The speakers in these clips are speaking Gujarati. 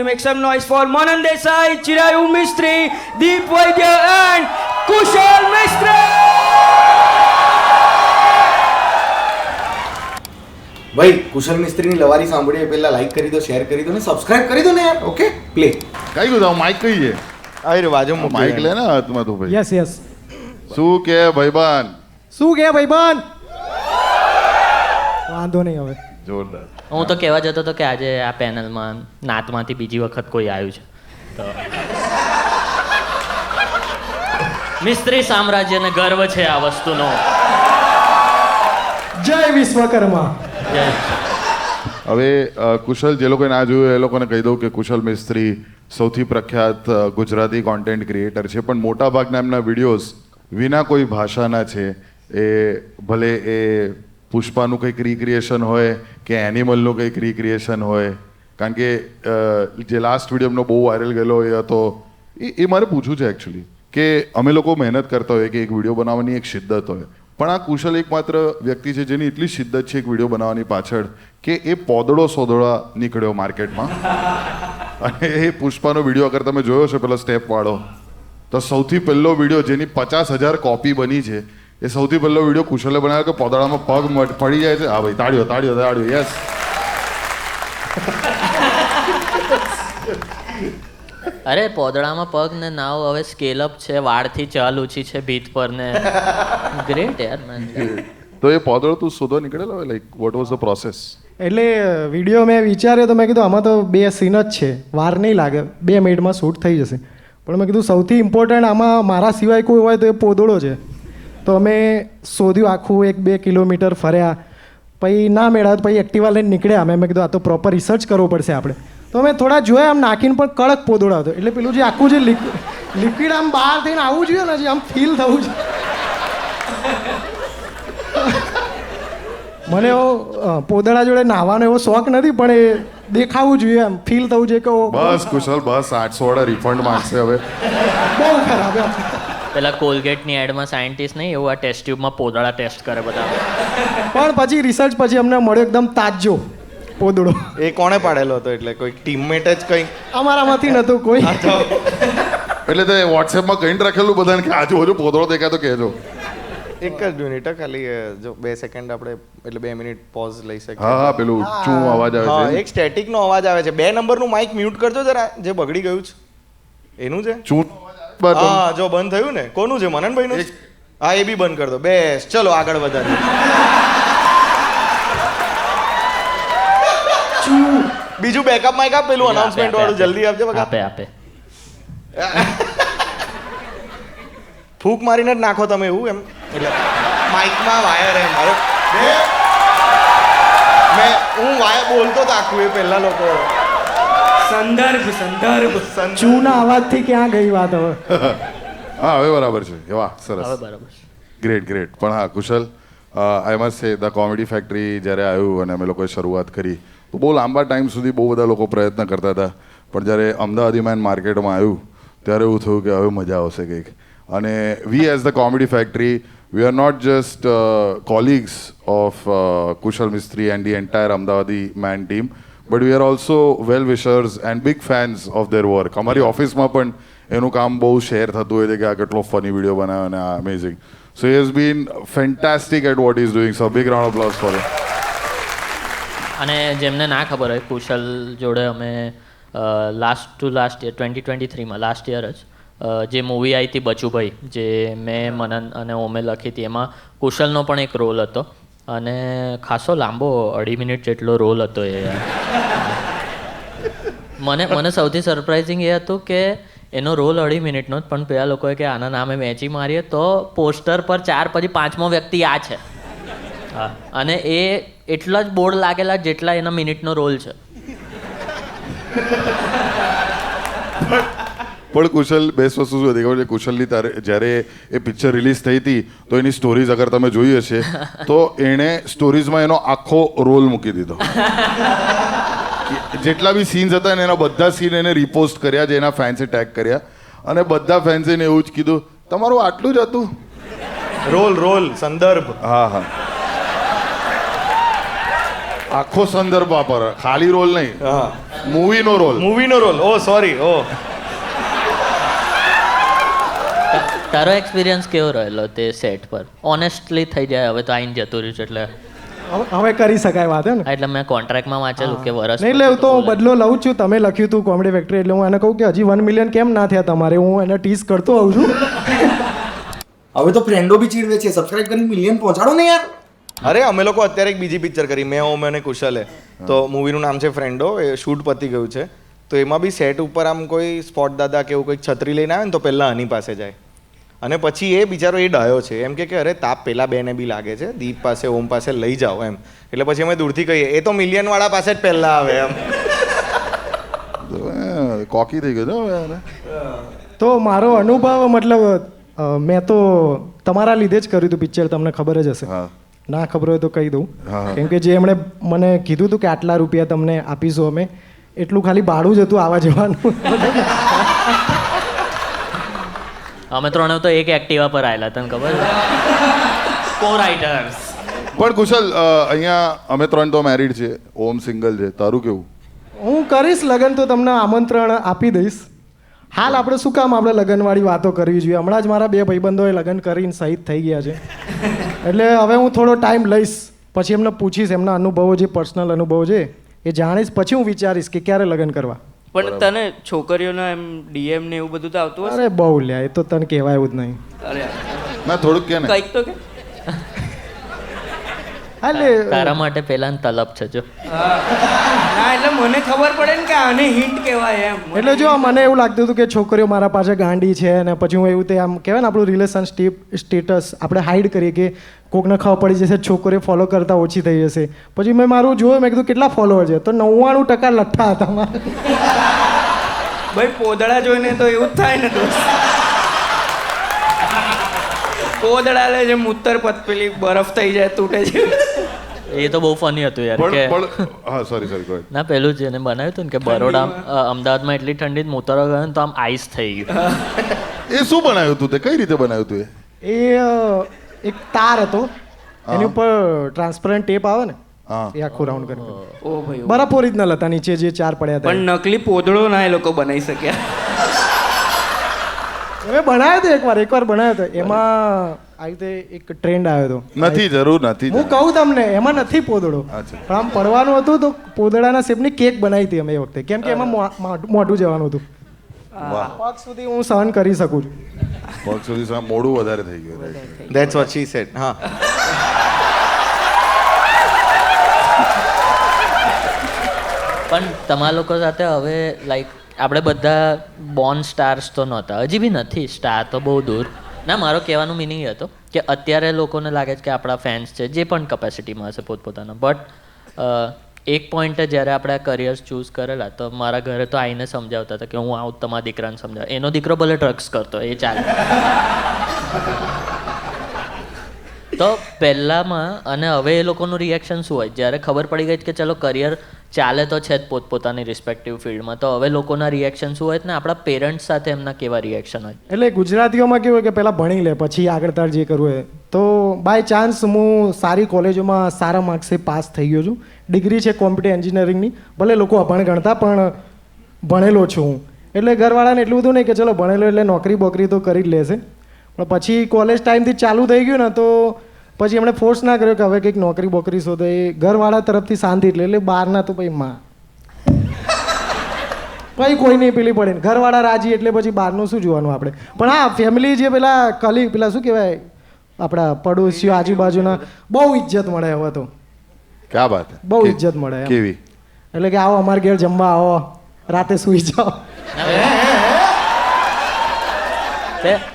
make some noise for Manan Desai, Chirayu Mistry, Deep Vaidya and Kushal Mistry. ભાઈ કુશલ મિસ્ત્રીની લવારી સાંભળીએ પહેલા લાઈક કરી દો, શેર કરી દો ને સબસ્ક્રાઇબ કરી દો ને યાર. Okay play. કઈ ગયું માઇક કઈ છે? આ રે બાજુ માઇક લે ને હાથમાં તું ભાઈ. Yes yes. શું કે ભાઈબાન? શું કે ભાઈબંધ? વાંધો નહીં હવે. જોરદાર. હું તો કહેવા જતો હતો કે આજે આ પેનલમાં નાતમાંથી બીજી વખત કોઈ આવ્યું છે તો મિસ્ત્રી સામ્રાજ્યને ગર્વ છે આ વસ્તુનો. જય વિશ્વકર્મા. જય. હવે કુશલ જે લોકોએ ના જોયું એ લોકોને કહી દઉં કે કુશલ મિસ્ત્રી સૌથી પ્રખ્યાત ગુજરાતી કોન્ટેન્ટ ક્રિએટર છે, પણ મોટા ભાગના એમના વિડીયોઝ વિના કોઈ ભાષાના છે. એ ભલે એ પુષ્પાનું કંઈક રિક્રિએશન હોય કે એનિમલનું કંઈક રિક્રિએશન હોય. કારણ કે જે લાસ્ટ વિડીયો એમનો બહુ વાયરલ ગયેલો એ હતો એ મારે પૂછવું છે એકચ્યુઅલી કે અમે લોકો મહેનત કરતા હોય કે એક વિડીયો બનાવવાની એક શિદ્દત હોય, પણ આ કુશલ એકમાત્ર વ્યક્તિ છે જેની એટલી શિદ્દત છે એક વિડીયો બનાવવાની પાછળ કે એ પોદળો સોદળા નીકળ્યો માર્કેટમાં. અને એ પુષ્પાનો વિડીયો અગર તમે જોયો છે પેલો સ્ટેપવાળો, તો સૌથી પહેલો વિડીયો જેની 50,000 કોપી બની છે એ સૌથી પહેલો વિડીયો કુશલે બનાવ્યો કે પોદળામાં પગ પડી જાય છે. હા ભાઈ તાળીઓ તાળીઓ તાળીઓ. યસ. અરે પોદળામાં પગ ને નાવ હવે સ્કેલ અપ છે, વાળથી ચાલ ઊંચી છે ભીત પર ને. ગ્રેટ યાર મેન. તો એ પોદળો તું શોધો નીકળેલો હોય, like what was the process? એટલે વિડીયો મેં વિચાર્યો તો મેં કીધું આમાં તો 2 સીન જ છે, વાર નહીં લાગે, 2 મિનિટમાં શૂટ થઈ જશે. પણ મેં કીધું સૌથી ઇમ્પોર્ટન્ટ આમાં મારા સિવાય કોઈ હોય તો એ પોદળો છે. તો અમે શોધ્યું, આખું 1-2 કિલોમીટર ફર્યા, પછી ના મેળવ્યું પછી એક્ટિવા લઈને નીકળ્યા અમે. મેં કીધું આ તો પ્રોપર રિસર્ચ કરવો પડશે આપણે. તો અમે થોડા જોયા, આમ નાખીને પણ કડક પોદળો હતો. એટલે પેલું જે આખું જે લિક્વિડ આમ બહાર થઈને આવવું જોઈએ ને, જે આમ ફીલ થવું છે. મને એવો પોદળા જોડે નાહવાનો એવો શોખ નથી, પણ એ દેખાવું જોઈએ, એમ ફીલ થવું જોઈએ કે બસ કુશલ બસ 800 વાળા રિફંડ માંગશે હવે. બહુ ખરાબ એમ. પેલા કોલગેટની એડમાં સાયન્ટિસ્ટ નહીં એવું આ ટેસ્ટ ટ્યુબમાં પોદળા ટેસ્ટ કરે બધા. પણ પછી રિસર્ચ પછી અમને મળ્યો એકદમ તાજો પોદળો. એ કોણે પાડેલો હતો? એટલે કોઈ ટીમમેટ જ કંઈક અમારામાંથી નહોતું કોઈ. એટલે તે વોટ્સએપમાં કઈ રાખેલું બધાને કે આજુબાજુ પોદળો દેખાય તો કહેજો. એક જ મિનિટ ખાલી, જો 2 સેકન્ડ આપણે એટલે 2 મિનિટ પોઝ લઈ શકીએ. હા હા પેલું ચૂ અવાજ આવે હા, છે. એક સ્ટેટિકનો અવાજ આવે છે. 2 નંબરનું માઇક મ્યુટ કરજો જરા, જે બગડી ગયું છે એનું છે. ચૂ હા જો બંધ થયું ને. કોનું છે? મનનભાઈનું? હા એ બી બંધ કર દો. બેસ ચલો આગળ વધારીએ. બીજું બેકઅપ માઇક આપ, પેલું અનાઉન્સમેન્ટ વાળું જલ્દી આપજો બકા. આપે આપે. ફૂંક મારીને જ નાખો તમે એવું એમ, એટલે માઇકમાં વાયર એમ. મારો હું વાયર બોલતો તો આખું એ પહેલા લોકો સંદર્ભ ચૂના અવાજથી ક્યાં ગઈ વાત હવે? હા હવે બરાબર છે. વાહ સરસ. હવે બરાબર. Great great. પણ હા Kushal, I must say the comedy factory જ્યારે આવ્યું અને અમે લોકોએ શરૂઆત કરી તો બહુ લાંબા ટાઈમ સુધી બહુ બધા લોકો પ્રયત્ન કરતા હતા, પણ જ્યારે અમદાવાદી મેન માર્કેટમાં આવ્યું ત્યારે એવું થયું કે હવે મજા આવશે કંઈક. અને વી as the comedy factory we are not just colleagues of Kushal Mistry and the entire Ahmedabadi Man team, but we are also well-wishers and big fans of their work. અમારી ઓફિસમાં પણ એનું કામ બહુ શેર થતું હોય છે કે આ કેટલો ફની વિડીયો બનાવ્યો અને આ amazing. So he has been fantastic at what he is doing. So big round of applause for him. અને જેમને ના ખબર હોય, કુશલ જોડે અમે લાસ્ટ યર 2023માં લાસ્ટ યર જ જે મૂવી આવી હતી બચુભાઈ, જે મેં મનન અને ઓમે લખી હતી, એમાં કુશલનો પણ એક રોલ હતો અને ખાસો લાંબો 2.5 મિનિટ જેટલો રોલ હતો એ. મને સૌથી સરપ્રાઇઝિંગ એ હતું કે એનો રોલ 2.5 મિનિટનો જ, પણ પેલા લોકોએ કે આના નામે વેચી મારીએ તો પોસ્ટર પર 4 પછી 5મો વ્યક્તિ આ છે. હા, અને એ એટલા જ બોર્ડ લાગેલા જેટલા એના મિનિટનો રોલ છે. પણ કુશલ બેસ્ટ વસ્તુ શું હતી ખબર છે? કુશલની તારે જ્યારે એ પિક્ચર રિલીઝ થઈ હતી તો એની સ્ટોરીઝ અગર તમે જોઈ હશે તો એણે સ્ટોરીઝમાં એનો આખો રોલ મૂકી દીધો. જેટલા બી સીન્સ હતા ને એના બધા સીન એને રિપોસ્ટ કર્યા, જે એના ફેન્સે ટેગ કર્યા, અને બધા ફેન્સે એને એવું જ કીધું તમારું આટલું જ હતું રોલ સંદર્ભ. હા હા. આખો સંદર્ભ વાપર, ખાલી રોલ નહીં, હા મૂવીનો રોલ. મૂવીનો રોલ. ઓ સોરી. ઓ તારો એક્સપિરિયન્સ કેવો રહેલો તે સેટ પર? ઓનેસ્ટલી થઈ જાય, હવે તો આઈને જતું રહ્યું છે એટલે હવે કરી શકાય વાત હે ને. એટલે મેં કોન્ટ્રાક્ટમાં વાંચેલું કે વરસ નહીં એટલે એવું તો હું બદલો લઉં છું. તમે લખ્યું હતું કોમેડી ફેક્ટરી એટલે હું એને કહું કે હજી 1 મિલિયન કેમ ના થયા તમારે, હું એને ટીઝ કરતો આવું છું. હવે તો ફ્રેન્ડો બી ચીડવે છે, સબસ્ક્રાઇબ કરીને મિલિયન પહોંચાડો ને યાર. અરે અમે લોકો અત્યારે એક બીજી પિક્ચર કરી, મેં ઓમ અને કુશલે. તો મૂવીનું નામ છે ફ્રેન્ડો. એ શૂટ પતી ગયું છે. તો એમાં બી સેટ ઉપર આમ કોઈ સ્પોટ દાદા કે એવું કંઈક છત્રી લઈને આવે ને તો પહેલાં હની પાસે જાય અને પછી એ બિચારો એ ડાયો છે એમ કે અરે તાપ પેલા બેને બી લાગે છે, દીપ પાસે ઓમ પાસે લઈ જાઓ એમ. એટલે પછી અમે દૂરથી કહીએ એ તો મિલિયન વાળા પાસે જ પહેલા આવે એમ. કોકી થઈ ગયો યાર. તો મારો અનુભવ મતલબ મેં તો તમારા લીધે જ કર્યું હતું પિક્ચર, તમને ખબર જ હશે. હા ના ખબર હોય તો કહી દઉં. હા. કેમ કે જે એમણે મને કીધું હતું કે આટલા રૂપિયા તમને આપીશું અમે, એટલું ખાલી ભાડું જ હતું આવા જવાનું. અમે ત્રણે તો એક એક્ટિવા પર આવેલા, તને ખબર છે? કો રાઇડર્સ. પણ કુશલ, અહીંયા અમે 3 તો મેરિડ છે, ઓમ સિંગલ છે, તારું કેવું? હું કરીશ લગ્ન તો તમને આમંત્રણ આપી દઈશ. હાલ આપણે શું કામ આપણે લગ્નવાળી વાતો કરવી જોઈએ? હમણાં જ મારા 2 ભાઈબંધોએ લગ્ન કરીને શહીદ થઈ ગયા છે. એટલે હવે હું થોડો ટાઈમ લઈશ, પછી એમને પૂછીશ એમના અનુભવો, જે પર્સનલ અનુભવો છે એ જાણીશ, પછી હું વિચારીશ કે ક્યારે લગ્ન કરવા. પણ તને છોકરીઓના એમ ડીએમ ને એવું બધું તો આવતું હશે? અરે બહુ લ્યા, એ તો તને કહેવાય એવું જ નહીં. અરે ના થોડુંક કે ને. કંઈક તો કે એટલે તારા માટે પેલા તલબ છે જો. ના એટલે મને ખબર પડે ને કે આને હિન્ટ કહેવાય એમ. એટલે જો મને એવું લાગતું હતું કે છોકરીઓ મારા પાસે ગાંડી છે, અને પછી હું એવું તે આમ કહેવાય ને આપણું રિલેશન સ્ટેટસ આપણે હાઈડ કરીએ કે કોકને ખબર પડી જશે, છોકરીઓ ફોલો કરતા ઓછી થઈ જશે. પછી મેં મારું જોયું, મેં કીધું કેટલા ફોલોવર છે, તો 99% લઠ્ઠા હતા મારા. ભાઈ પોદળા જોઈને તો એવું જ થાય ને દોસ્ત. પોદળા લે જેમ ઉત્તર પથ પેલી બરફ થઈ જાય તૂટે છે. એ તો બહુ ફની હતું યાર કે પણ હા સોરી ગો અહેડ. ના પેલું જેને બનાવ્યું હતું ને કે બરોડા અમદાવાદમાં એટલી ઠંડી જ ઉતરવા ગયો ને તો આમ આઈસ થઈ ગયું. એ શું બનાવ્યું તું તે? કઈ રીતે બનાવ્યું તું એ? એ એક તાર હતો, એની ઉપર ટ્રાન્સપરન્ટ ટેપ આવે ને, હા એ આખું રાઉન્ડ કરી. ઓ ભાઈ બરફ ઓરિજિનલ હતા, નીચે જે 4 પડ્યા હતા. પણ નકલી પોદળો ના એ લોકો બનાવી શક્યા. હવે બનાવ્યો હતો એકવાર બનાવ્યો હતો. એમાં આવી રીતે એક ટ્રેન્ડ આવ્યો હતો. નથી જરૂર નથી. હું કહું તમને, એમાં નથી પોદળો, અચ્છા. પણ આમ પડવાનું હતું તો પોદળાના શેપની કેક બનાવી હતી અમે એ વખતે, કેમ કે એમાં મોઢું જવાનું હતું. વાહ, પગ સુધી હું સહન કરી શકું છું. પગ સુધી મોડું વધારે થઈ ગયું. That's what she said. હા પણ તમારા લોકો સાથે હવે લાઈક આપણે બધા બોર્ન સ્ટાર્સ તો નહોતા, હજી બી નથી, સ્ટાર તો બહુ દૂર ના. મારો કહેવાનો મિનિંગ એ હતો કે અત્યારે લોકોને લાગે છે કે આપણા ફેન્સ છે જે પણ કેપેસિટીમાં હશે પોતપોતાના, બટ એક પોઈન્ટે જ્યારે આપણે આ કરિયર્સ ચૂઝ કરેલા તો મારા ઘરે તો આવીને સમજાવતા હતા કે હું આવું તમારા દીકરાને સમજાવ, એનો દીકરો ભલે ડ્રગ્સ કરતો એ ચાલે. તો પહેલાંમાં અને હવે એ લોકોનું રિએક્શન શું હોય જ્યારે ખબર પડી ગઈ કે ચલો કરિયર ચાલે તો છે જ પોતપોતાની રિસ્પેક્ટિવ ફિલ્ડમાં, તો હવે લોકોના રિએક્શન શું હોય ને આપણા પેરેન્ટ્સ સાથે એમના કેવા રિએક્શન હોય? એટલે ગુજરાતીઓમાં કેવું હોય કે પહેલાં ભણી લે પછી આગળ તાર જે કરવું હોય. તો બાય ચાન્સ હું સારી કોલેજોમાં સારા માર્ક્સે પાસ થઈ ગયો છું. ડિગ્રી છે કોમ્પ્યુટર એન્જિનિયરિંગની, ભલે લોકો અભણ ગણતા પણ ભણેલો છું હું. એટલે ઘરવાળાને એટલું બધું નહીં કે ચલો ભણેલો એટલે નોકરી બોકરી તો કરી જ લેશે, પણ પછી કોલેજ ટાઈમથી ચાલુ થઈ ગયું ને તો પછી એમણે ફોર્સ ના કર્યો કે હવે કંઈક નોકરી બોકરી શોધો. એ ઘરવાળા તરફથી શાંતિ એટલે બહારના તો પછી માં પછી કોઈ નહીં પેલી પડે ને, ઘરવાળા રાજી એટલે પછી બહારનું શું જોવાનું આપણે. પણ હા ફેમિલી જે પેલા પેલા શું કહેવાય આપણા પડોશીઓ આજુબાજુના બહુ ઇજ્જત મળે હવે તો. ક્યાં વાત? બહુ ઇજ્જત મળે એમ. કેવી? એટલે કે આવો અમારા ઘેર જમવા આવો, રાતે સૂઈ જાઓ.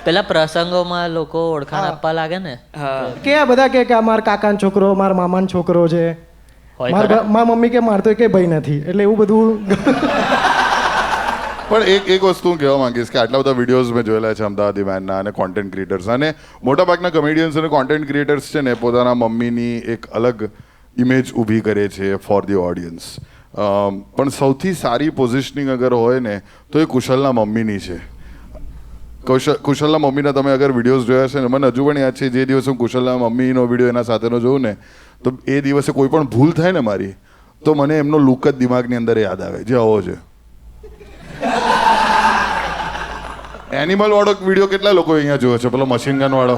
પેલા પ્રસંગોમાં લોકો ઓળખાણ આપવા લાગે ને કે બધા કે આ મારા કાકાનો છોકરો, મારા મામાનો છોકરો છે, હોય મારા મમ્મી કે મારે તો કે ભાઈ નથી, એટલે એવું બધું. પણ એક વસ્તુ હું કહેવા માંગીશ કે આટલા બધા વિડીયોઝ મેં જોયેલા છે અમદાવાદી મેનના અને કોન્ટેન્ટ ક્રિએટર્સ, અને મોટાભાગના કોમેડિયન્સ અને કોન્ટેન્ટ ક્રિએટર્સ છે ને પોતાના મમ્મીની એક અલગ ઇમેજ ઊભી કરે છે ફોર ધી ઓડિયન્સ. પણ સૌથી સારી પોઝિશનિંગ અગર હોય ને તો એ કુશલના મમ્મીની છે. કુશલના મમ્મીના તમે અગર વિડીયોઝ જોયા છે ને, મને હજુ પણ યાદ છે જે દિવસે હું કુશલના મમ્મીનો વિડીયો એના સાથેનો જોઉં ને તો એ દિવસે કોઈ પણ ભૂલ થાય ને મારી તો મને એમનો લુક જ દિમાગની અંદર યાદ આવે જે આવો છે. એનિમલ વાળો વિડીયો કેટલા લોકો અહીંયા જોયો છે, પેલો મશીન ગન વાળો?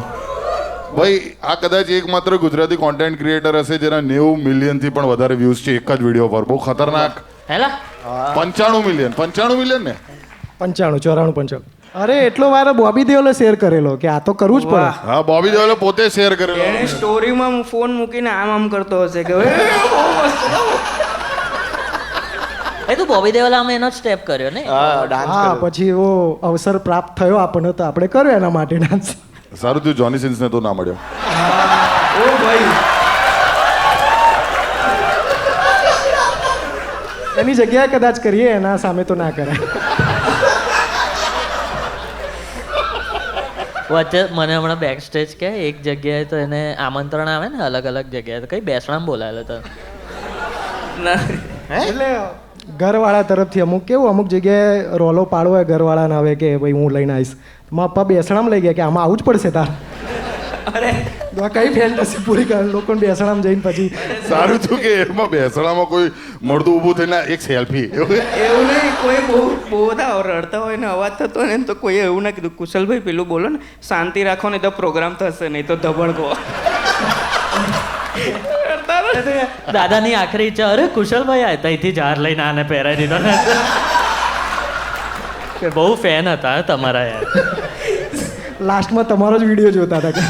ભાઈ આ કદાચ એકમાત્ર ગુજરાતી કોન્ટેન્ટ ક્રિએટર હશે જેના 90 મિલિયનથી પણ વધારે વ્યૂઝ છે એક જ વિડીયો પર. બહુ ખતરનાક. હેલા 95 મિલિયન ને 95 94 95. અરે એટલો વાર બોબી દેઓલે શેર કરેલો કે આ તો કરવું જ પડે. હા, બોબી દેઓલે પોતે શેર કરેલો. એને સ્ટોરીમાં ફોન મૂકીને આમ કરતો હશે કે "એ, બહુ મસ્ત છે." એ તો બોબી દેઓલે આમ એનો સ્ટેપ કર્યો ને. હા, ડાન્સ હા, પછી એવો અવસર પ્રાપ્ત થયો આપણને તો આપણે કર્યો એના માટે ડાન્સ. સારું થયું જોની સિન્સને તો ના મળ્યો. ઓ ભાઈ, એની જગ્યાએ કદાચ કરીએ, એના સામે તો ના કરાય. વચ્ચે મને હમણાં બેક સ્ટેજ કે એક જગ્યાએ તો એને આમંત્રણ આવે ને અલગ અલગ જગ્યાએ, તો કઈ બેસણામાં બોલાયેલો તો. ના એટલે ઘરવાળા તરફથી અમુક જગ્યાએ રોલો પાડવો હોય ઘરવાળાને હવે કે ભાઈ હું લઈને આવીશ. મારા પપ્પા બેસણામાં લઈ ગયા કે આમાં આવું જ પડશે તાર. અરે તો આ કઈ ફેન્ટસી પૂરી કરે લોકોને બેસણામાં જઈને પછી. સારું થયું કે એમાં બેસણામાં કોઈ મળતું ઊભું થઈને એક સેલ્ફી. એવું નહીં, કોઈ બહુ બધા રડતા હોય ને અવાજ થતો હોય ને તો કોઈએ એવું ના કીધું કુશલભાઈ પેલું બોલો ને, શાંતિ રાખો ને તો પ્રોગ્રામ થશે, નહીં તો ધબડકો. દાદાની આખરી ઈચ્છા, અરે કુશલભાઈ આ ત્યાંથી જાર લઈને આને પહેરાવી દીધો ને. કે બહુ ફેન હતા તમારા યાર. લાસ્ટમાં તમારો જ વિડીયો જોતા હતા કે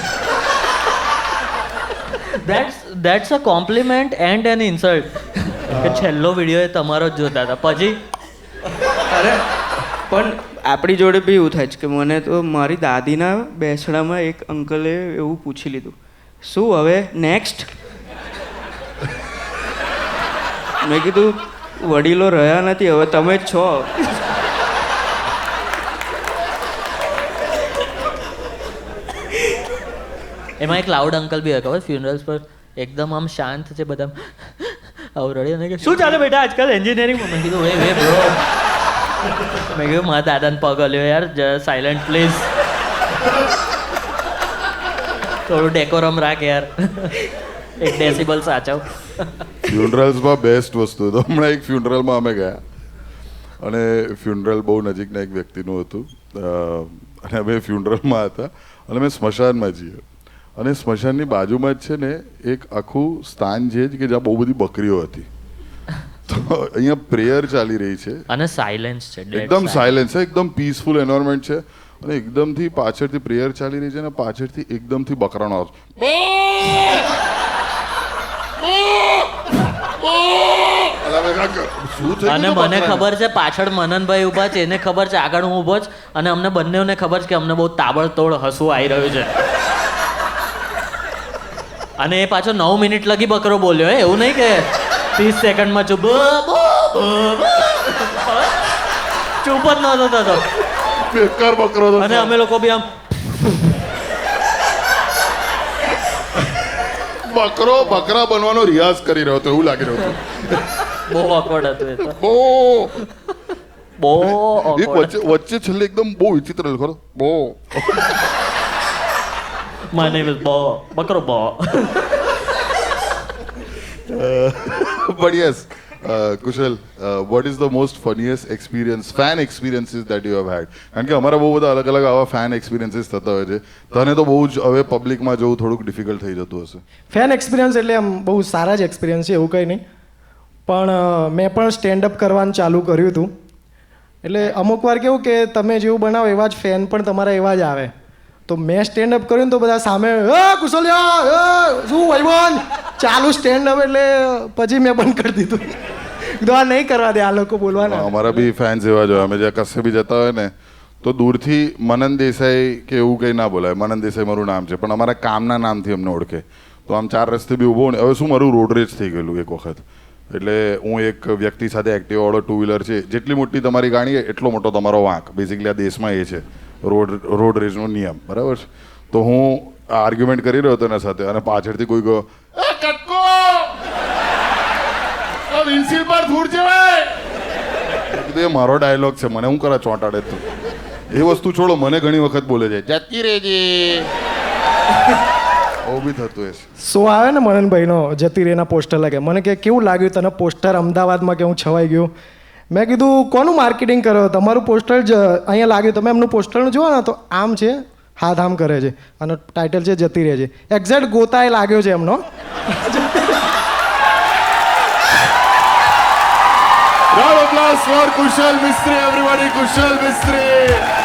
That's a compliment and an insult. કે છેલ્લો વિડીયો એ તમારો જ જોતા હતા પછી. અરે પણ આપણી જોડે બી એવું થાય છે કે મને તો મારી દાદીના બેસણામાં એક અંકલે એવું પૂછી લીધું, શું હવે નેક્સ્ટ? મેં કીધું વડીલો રહ્યા નથી, હવે તમે જ છો. એમાં એક લાઉડ અંકલ બી હોય ખબર, ફ્યુનરલ્સ પર એકદમ આમ શાંત છે, બધા આવું રડી અને કે શું ચાલે બેટા આજકાલ એન્જિનિયરિંગમાં? મેં કીધું વે બ્રો. મેં કીધું મારા દાદાને પગ હલ્યો યાર, સાયલેન્ટ પ્લીઝ, થોડું ડેકોરમ રાખ યાર, એક ડેસિબલ સાચવ. ફ્યુનરલ્સમાં બેસ્ટ વસ્તુ તો હમણાં એક ફ્યુનરલમાં અમે ગયા અને ફ્યુનરલ બહુ નજીકના એક વ્યક્તિનું હતું અને અમે ફ્યુનરલમાં હતા અને અમે સ્મશાનમાં જઈએ અને સ્મશાનની બાજુમાં જ છે ને એક આખું સ્થાન છે કે જ્યાં બહુ બધી બકરીઓ હતી. તો અહીંયા પ્રેયર ચાલી રહી છે અને સાયલેન્સ છે, dead એકદમ silence. સાયલેન્સ છે, એકદમ પીસફુલ એન્વાયરમેન્ટ છે અને એકદમથી પાછળથી પ્રેયર ચાલી રહી છે અને પાછળથી એકદમથી બકરાનો અવાજ. શું થઈ અને ગયું મને બકરાને? ખબર છે પાછળ મનનભાઈ ઊભા છે, એને ખબર છે આગળ હું ઊભો જ, અને અમને બંનેઓને ખબર છે કે અમને બહુ તાબડતોડ હસવું આવી રહ્યું છે. અને એ પાછો 9 મિનિટ લગી બકરો બોલ્યો, એવું નહીં કે 30 સેકન્ડમાં ચૂપ ચૂપ જ નહોતો થતો. બેકાર બકરો તો અને અમે લોકો બી આમ બકરા બનવાનો રિયાઝ કરી રહ્યો હતો એવું લાગી રહ્યું હતું. બહુ ઓકવર્ડ હતું એ તો, બહુ બહુ એક awkward. વચ્ચે છેલ્લે એકદમ બહુ વિચિત્ર ખરો બહુ My name is બહુ બકરો બહુ. But yes, Kushal, what is the most funniest fan experiences that you have had? કારણ કે અમારા બહુ બધા અલગ અલગ આવા ફેન એક્સપિરિયન્સીસ થતા હોય છે. તને તો બહુ જ હવે પબ્લિકમાં જવું થોડુંક ડિફિકલ્ટ થઈ જતું હશે. ફેન એક્સપિરિયન્સ એટલે આમ બહુ સારા જ એક્સપિરિયન્સ છે, એવું કંઈ નહીં. પણ મેં પણ સ્ટેન્ડઅપ કરવાનું ચાલુ કર્યું હતું. એટલે અમુક વાર કેવું કે તમે જેવું બનાવો એવા જ ફેન પણ તમારા એવા જ આવે. તો મેં સ્ટેન્ડઅપ કર્યું ને તો બધા સામે કુશલ્યા શું ભાઈબંધ ચાલુ સ્ટેન્ડઅપ, એટલે પછી મેં બંધ કરી દીધું. કીધું આ નહીં કરવા દે આ લોકો બોલવાના. અમારા બી ફેન્સ એવા જ હોય. અમે જ્યાં કશે બી જતા હોય ને તો દૂરથી મનન દેસાઈ કે એવું કંઈ ના બોલાય. મનન દેસાઈ મારું નામ છે પણ અમારા કામના નામથી અમને ઓળખે. તો આમ 4 રસ્તે બી ઊભો ને, હવે શું મારું રોડ રેજ થઈ ગયેલું એક વખત. એટલે હું એક વ્યક્તિ સાથે એક્ટિવાવાળો 2 વ્હીલર છે, જેટલી મોટી તમારી ગાડી એટલો મોટો તમારો વાંક. બેઝિકલી આ દેશમાં એ છે રોડ રેજનો નિયમ, બરાબર છે. તો હું આર્ગ્યુમેન્ટ કરી રહ્યો હતો એના સાથે અને પાછળથી કોઈ ગયો કટકો વિન્સીલ પર ધૂળ જવાય. એ મારો ડાયલોગ છે, મને હું કરા ચોંટાડે તું. એ વસ્તુ છોડો, મને ઘણી વખત બોલે છે જતી રહેજે. આવું બી થતું હોય છે. શો આવે ને મનનભાઈનો જતી રેના પોસ્ટર લાગે મને કે કેવું લાગ્યું તને પોસ્ટર અમદાવાદમાં કે હું છવાઈ ગયો. મેં કીધું કોનું માર્કેટિંગ કરો તમારું પોસ્ટર જ અહીંયા લાગ્યું તમે એમનું પોસ્ટરનું જુઓ ને તો આમ છે હાથ આમ કરે છે અને ટાઇટલ છે જતી રહે છે એક્ઝેક્ટ ગોતાએ લાગ્યો છે એમનો. Round of applause for Kushal Mistry, everybody. Kushal Mistry.